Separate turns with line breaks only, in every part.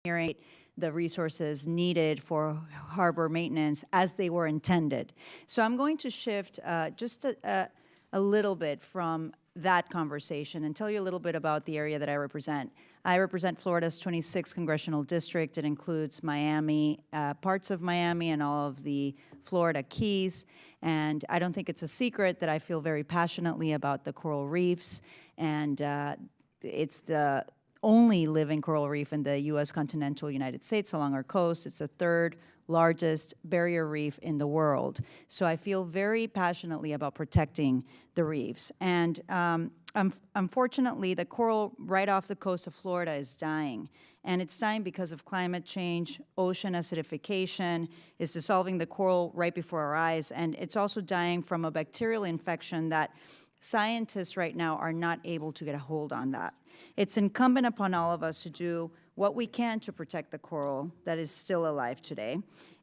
the resources needed for harbor maintenance as they were intended. So I'm going to shift just a little bit from that conversation and tell you a little bit about the area that I represent. I represent Florida's 26th congressional district. It includes Miami, parts of Miami, and all of the Florida Keys. And I don't think it's a secret that I feel very passionately about the coral reefs. And it's the only living coral reef in the U.S. continental United States along our coast. It's the third largest barrier reef in the world. So I feel very passionately about protecting the reefs. And unfortunately, the coral right off the coast of Florida is dying. And it's dying because of climate change, ocean acidification. It's dissolving the coral right before our eyes. And it's also dying from a bacterial infection that scientists right now are not able to get a hold on that. It's incumbent upon all of us to do what we can to protect the coral that is still alive today.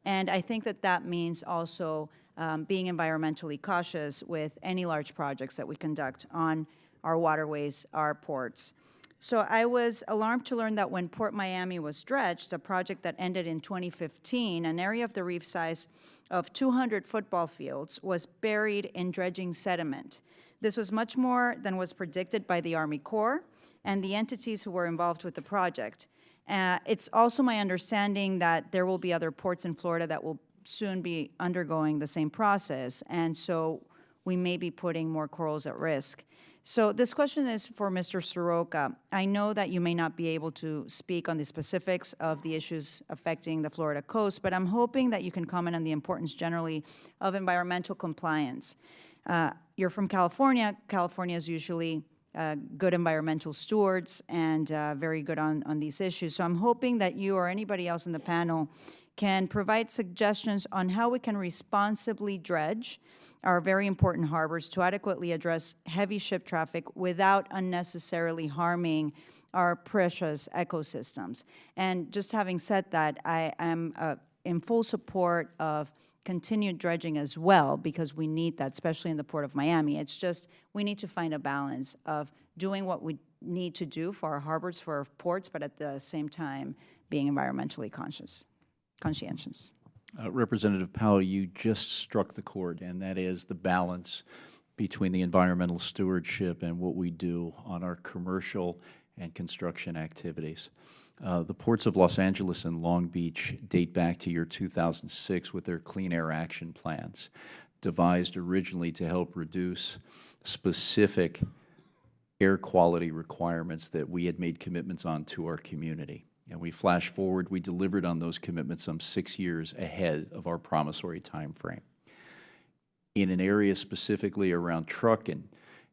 And I think that that means also being environmentally cautious with any large projects that we conduct on our waterways, our ports. So I was alarmed to learn that when Port Miami was dredged, a project that ended in 2015, an area of the reef size of 200 football fields was buried in dredging sediment. This was much more than was predicted by the Army Corps and the entities who were involved with the project. It's also my understanding that there will be other ports in Florida that will soon be undergoing the same process, and so we may be putting more corals at risk. So this question is for Mr. Soroka. I know that you may not be able to speak on the specifics of the issues affecting the Florida coast, but I'm hoping that you can comment on the importance generally of environmental compliance. You're from California. California is usually good environmental stewards and very good on these issues. So I'm hoping that you or anybody else in the panel can provide suggestions on how we can responsibly dredge our very important harbors to adequately address heavy ship traffic without unnecessarily harming our precious ecosystems. And just having said that, I am in full support of continued dredging as well, because we need that, especially in the Port of Miami. It's just we need to find a balance of doing what we need to do for our harbors, for our ports, but at the same time being environmentally conscientious.
Representative Powell, you just struck the chord, and that is the balance between the environmental stewardship and what we do on our commercial and construction activities. The ports of Los Angeles and Long Beach date back to year 2006 with their clean air action plans, devised originally to help reduce specific air quality requirements that we had made commitments on to our community. And we flash forward, we delivered on those commitments some 6 years ahead of our promissory time frame. In an area specifically around truck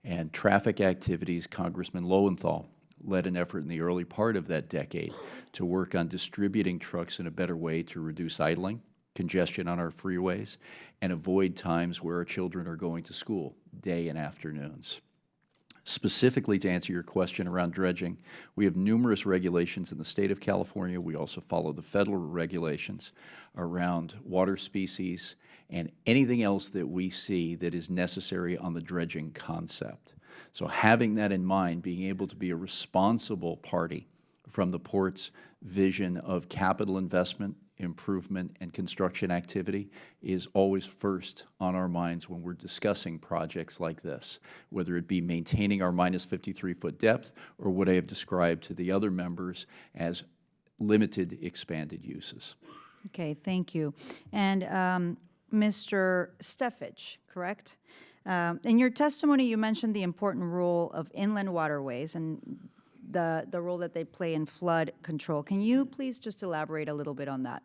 and traffic activities, Congressman Lowenthal led an effort in the early part of that decade to work on distributing trucks in a better way to reduce idling, congestion on our freeways, and avoid times where our children are going to school, day and afternoons. Specifically, to answer your question around dredging, we have numerous regulations in the state of California. We also follow the federal regulations around water species and anything else that we see that is necessary on the dredging concept. So having that in mind, being able to be a responsible party from the port's vision of capital investment, improvement, and construction activity is always first on our minds when we're discussing projects like this, whether it be maintaining our minus 53-foot depth or what I have described to the other members as limited expanded uses.
Okay, thank you. And Mr. Steffich, correct? In your testimony, you mentioned the important role of inland waterways and the role that they play in flood control. Can you please just elaborate a little bit on that?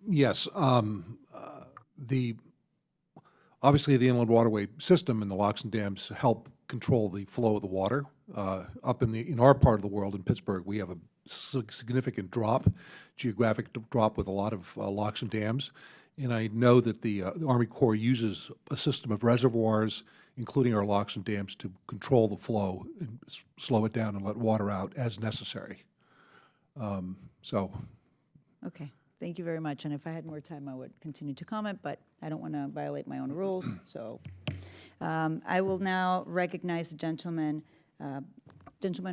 Yes. Obviously, the inland waterway system and the locks and dams help control the flow of the water. Up in our part of the world, in Pittsburgh, we have a significant geographic drop with a lot of locks and dams. And I know that the Army Corps uses a system of reservoirs, including our locks and dams, to control the flow and slow it down and let water out as necessary.
Okay, thank you very much. And if I had more time, I would continue to comment, but I don't want to violate my own rules. So I will now recognize the gentleman,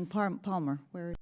Palmer. Where